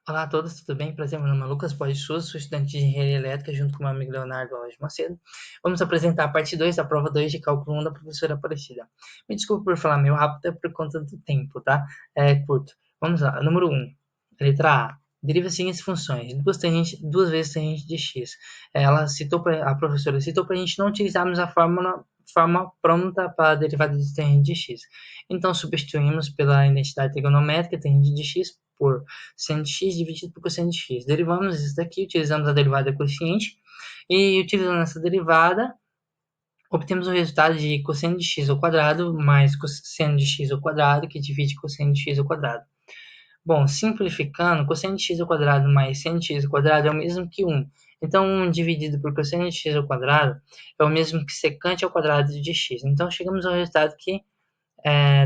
Olá a todos, tudo bem? Prazer, meu nome é Lucas Borges Souza, sou estudante de Engenharia Elétrica junto com o meu amigo Leonardo Alves Macedo. Vamos apresentar a parte 2 da prova 2 de cálculo 1 da professora Aparecida. Me desculpe por falar meio rápido, é por conta do tempo, tá? É curto. Vamos lá, número 1, letra A. Deriva as seguintes funções, duas vezes tangente de x. A professora citou para a gente não utilizarmos a forma pronta para a derivada de tangente de x. Então, substituímos pela identidade trigonométrica tangente de x por seno de x dividido por cosseno de x. Derivamos isso daqui, utilizamos a derivada quociente e utilizando essa derivada, obtemos o resultado de cosseno de x ao quadrado mais cosseno de x ao quadrado, que divide cosseno de x ao quadrado. Bom, simplificando, cosseno de x ao quadrado mais seno de x ao quadrado é o mesmo que 1. Então, 1 dividido por cosseno de x ao quadrado é o mesmo que secante ao quadrado de x. Então, chegamos ao resultado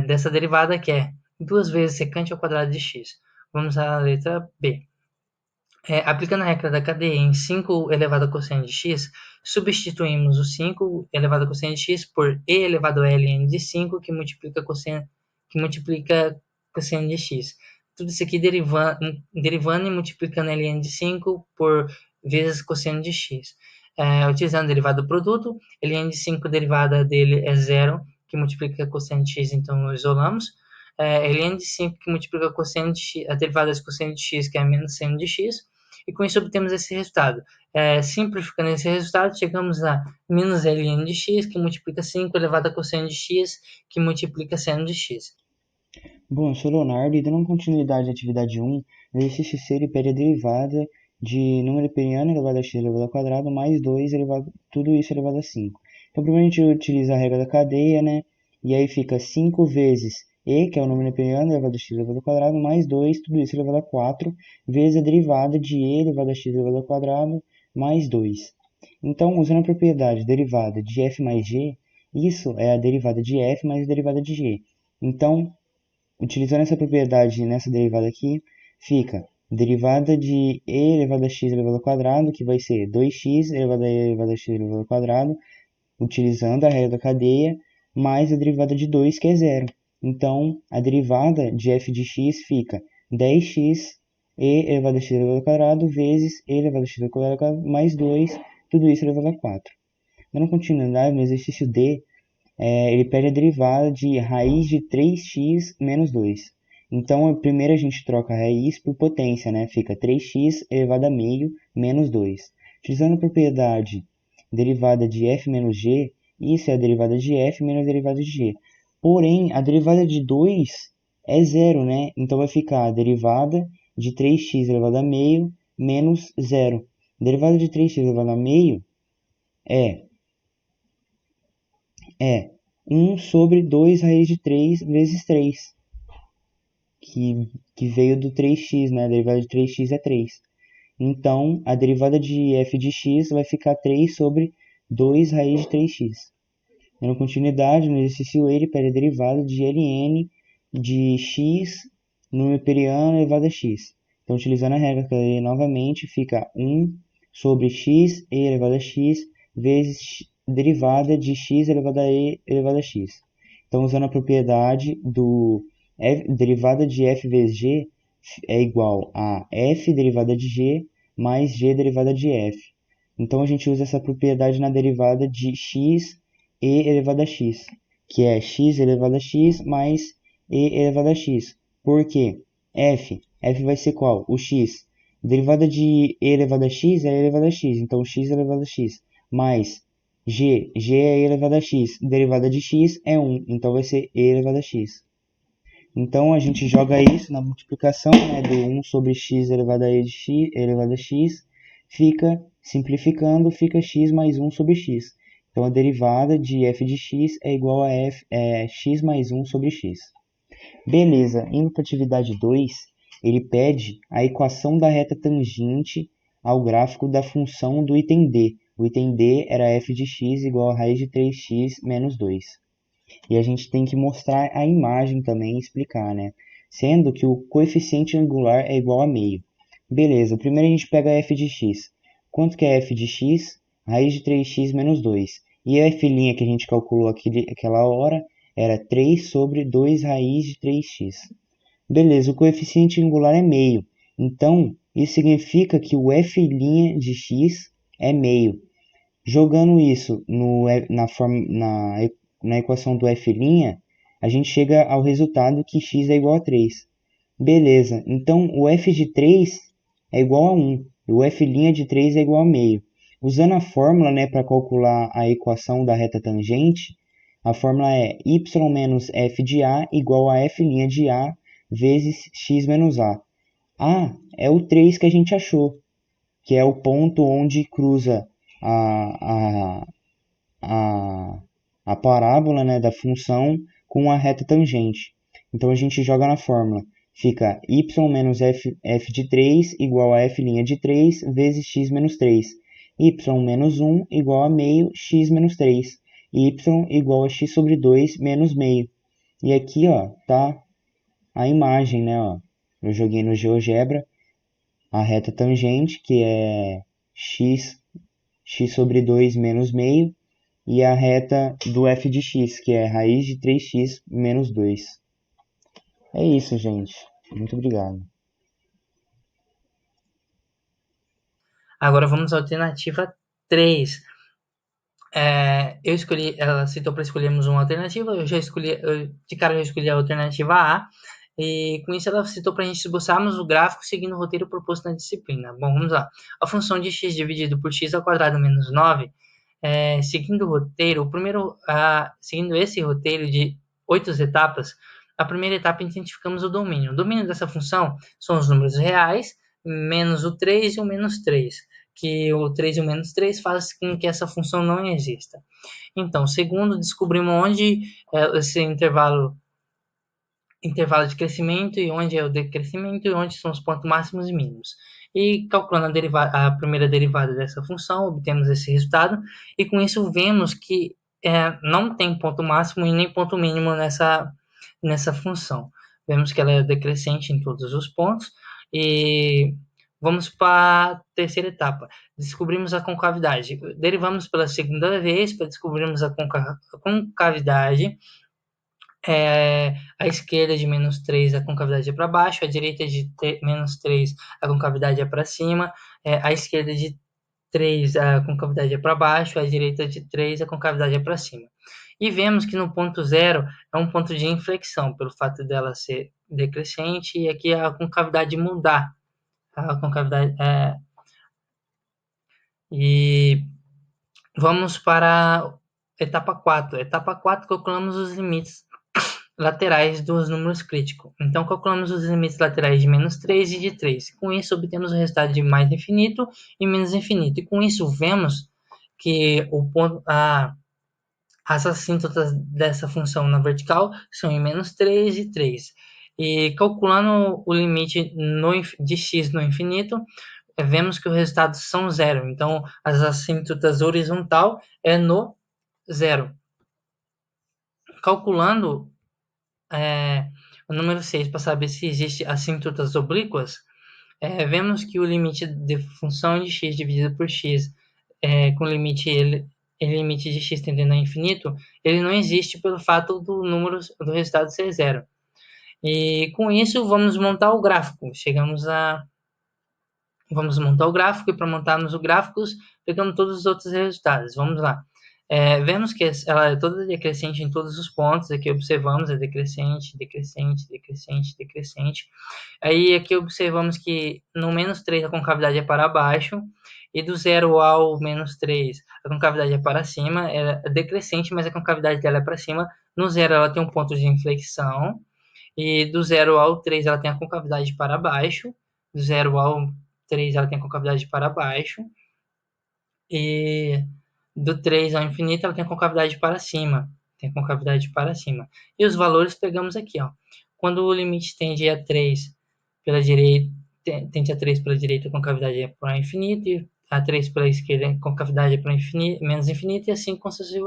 dessa derivada, que é 2 vezes secante ao quadrado de x. Vamos à letra B. Aplicando a regra da cadeia em 5 elevado a cosseno de x, substituímos o 5 elevado a cosseno de x por e elevado a ln de 5, que multiplica cosseno de x. Tudo isso aqui derivando e multiplicando ln de 5 por vezes cosseno de x. Utilizando a derivada do produto, ln de 5, a derivada dele é zero, que multiplica cosseno de x, então isolamos. Ln de 5 que multiplica cosseno de x, a derivada de cosseno de x, que é menos seno de x, e com isso obtemos esse resultado. Simplificando esse resultado, chegamos a menos ln de x, que multiplica 5 elevado a cosseno de x, que multiplica seno de x. Bom, eu sou Leonardo e dando continuidade à atividade 1, no exercício C ele pede a derivada de número imperiano elevado a x elevado ao quadrado mais 2 elevado, tudo isso elevado a 5. Então, primeiro a gente utiliza a regra da cadeia, né? E aí fica 5 vezes e, que é o número imperiano elevado a x elevado ao quadrado, mais 2, tudo isso elevado a 4, vezes a derivada de e elevado a x elevado ao quadrado, mais 2. Então, usando a propriedade derivada de f mais g, isso é a derivada de f mais a derivada de g. Então, utilizando essa propriedade nessa derivada aqui, fica derivada de e elevado a x elevado ao quadrado, que vai ser 2x elevado a e elevado a x elevado ao quadrado, utilizando a regra da cadeia, mais a derivada de 2, que é zero. Então, a derivada de f de x fica 10x e elevado a x elevado ao quadrado vezes e elevado a x elevado ao quadrado mais 2, tudo isso elevado a 4. Dando continuidade no exercício D, ele pede a derivada de raiz de 3x menos 2. Então, primeiro a gente troca a raiz por potência, né? Fica 3x elevado a meio menos 2. Utilizando a propriedade derivada de f menos g, isso é a derivada de f menos a derivada de g. Porém, a derivada de 2 é zero, né? Então, vai ficar a derivada de 3x elevado a meio menos zero. A derivada de 3x elevado a meio é é 1 sobre 2 raiz de 3 vezes 3, que veio do 3x, né? A derivada de 3x é 3. Então, a derivada de f de x vai ficar 3 sobre 2 raiz de 3x. Dando continuidade, no exercício ele pede a derivada de ln de x no imperiano elevado a x. Então, utilizando a regra que novamente fica 1 sobre x e elevado a x vezes derivada de x elevado a e elevado a x. Então, usando a propriedade do derivada de f vezes g é igual a f derivada de g mais g derivada de f. Então, a gente usa essa propriedade na derivada de x e elevado a x, que é x elevado a x mais e elevado a x. Por quê? F vai ser qual? O x. Derivada de e elevado a x é e elevado a x, então x elevado a x, mais g é e elevado a x. Derivada de x é 1, então vai ser e elevado a x. Então a gente joga isso na multiplicação, né, do 1 sobre x elevado a e de x elevado a x, fica, simplificando, fica x mais 1 sobre x. Então a derivada de f de x é igual a x mais 1 sobre x. Beleza, indo para a atividade 2, ele pede a equação da reta tangente ao gráfico da função do item D. O item D era f de x igual a raiz de 3x menos 2. E a gente tem que mostrar a imagem também e explicar, né? Sendo que o coeficiente angular é igual a meio. Beleza, primeiro a gente pega f de x. Quanto que é f de x? Raiz de 3x menos 2. E a f' que a gente calculou aquela hora era 3 sobre 2 raiz de 3x. Beleza, o coeficiente angular é meio. Então, isso significa que o f' de x é meio. Jogando isso na equação do f', a gente chega ao resultado que x é igual a 3. Beleza, então o f de 3 é igual a 1 e o f' de 3 é igual a meio. Usando a fórmula, né, para calcular a equação da reta tangente, a fórmula é y menos f de a igual a f' de a vezes x menos a. A é o 3 que a gente achou, que é o ponto onde cruza a, a, a parábola, né, da função com a reta tangente. Então a gente joga na fórmula. Fica y menos f de 3 igual a f' de 3 vezes x menos 3. Y menos 1 igual a meio x menos 3. Y igual a x sobre 2 menos meio. E aqui, ó, tá a imagem, né, ó. Eu joguei no GeoGebra a reta tangente, que é x sobre 2 menos meio, e a reta do f de x, que é raiz de 3x menos 2. É isso, gente. Muito obrigado. Agora vamos à alternativa 3. Ela citou para escolhermos uma alternativa, de cara eu escolhi a alternativa A, e com isso ela citou para a gente esboçarmos o gráfico seguindo o roteiro proposto na disciplina. Bom, vamos lá. A função de x dividido por x ao quadrado menos 9, seguindo o roteiro, seguindo esse roteiro de 8 etapas, a primeira etapa identificamos o domínio. O domínio dessa função são os números reais, menos o 3 e o menos 3. Que o 3 e o menos 3 faz com que essa função não exista. Então, segundo, descobrimos onde esse intervalo de crescimento e onde é o decrescimento e onde são os pontos máximos e mínimos. E calculando a primeira derivada dessa função, obtemos esse resultado, e com isso vemos que não tem ponto máximo e nem ponto mínimo nessa função. Vemos que ela é decrescente em todos os pontos, e vamos para a terceira etapa. Descobrimos a concavidade. Derivamos pela segunda vez para descobrirmos a concavidade. À esquerda de menos 3 a concavidade é para baixo, à direita de menos 3 a concavidade é para cima, à esquerda de 3 a concavidade é para baixo, à direita de 3 a concavidade é para cima. E vemos que no ponto zero é um ponto de inflexão, pelo fato dela ser decrescente e aqui a concavidade mudar. A concavidade E vamos para a etapa 4. Etapa 4, calculamos os limites laterais dos números críticos. Então, calculamos os limites laterais de menos 3 e de 3. Com isso, obtemos o resultado de mais infinito e menos infinito. E com isso, vemos que as assíntotas dessa função na vertical são em menos 3 e 3. E calculando o limite de x no infinito, vemos que o resultado são zero. Então, as assíntotas horizontal é no zero. Calculando o número 6 para saber se existe assíntotas oblíquas, vemos que o limite de função de x dividido por x com limite de x tendendo a infinito, ele não existe pelo fato do resultado ser zero. E com isso, vamos montar o gráfico. Vamos montar o gráfico, e para montarmos o gráfico, pegamos todos os outros resultados. Vamos lá. Vemos que ela é toda decrescente em todos os pontos. Aqui observamos é decrescente, decrescente, decrescente, decrescente. Aí aqui observamos que no menos 3 a concavidade é para baixo, e do 0 ao menos 3 a concavidade é para cima. Ela é decrescente, mas a concavidade dela é para cima. No 0 ela tem um ponto de inflexão, e do 0 ao 3 ela tem a concavidade para baixo. Do 0 ao 3 ela tem a concavidade para baixo, e do 3 ao infinito ela tem a concavidade para cima. E os valores pegamos aqui, ó. Quando o limite tende a 3 pela direita, a concavidade é para infinito, e a 3 pela esquerda, a concavidade é para menos infinito, e assim sucessivamente.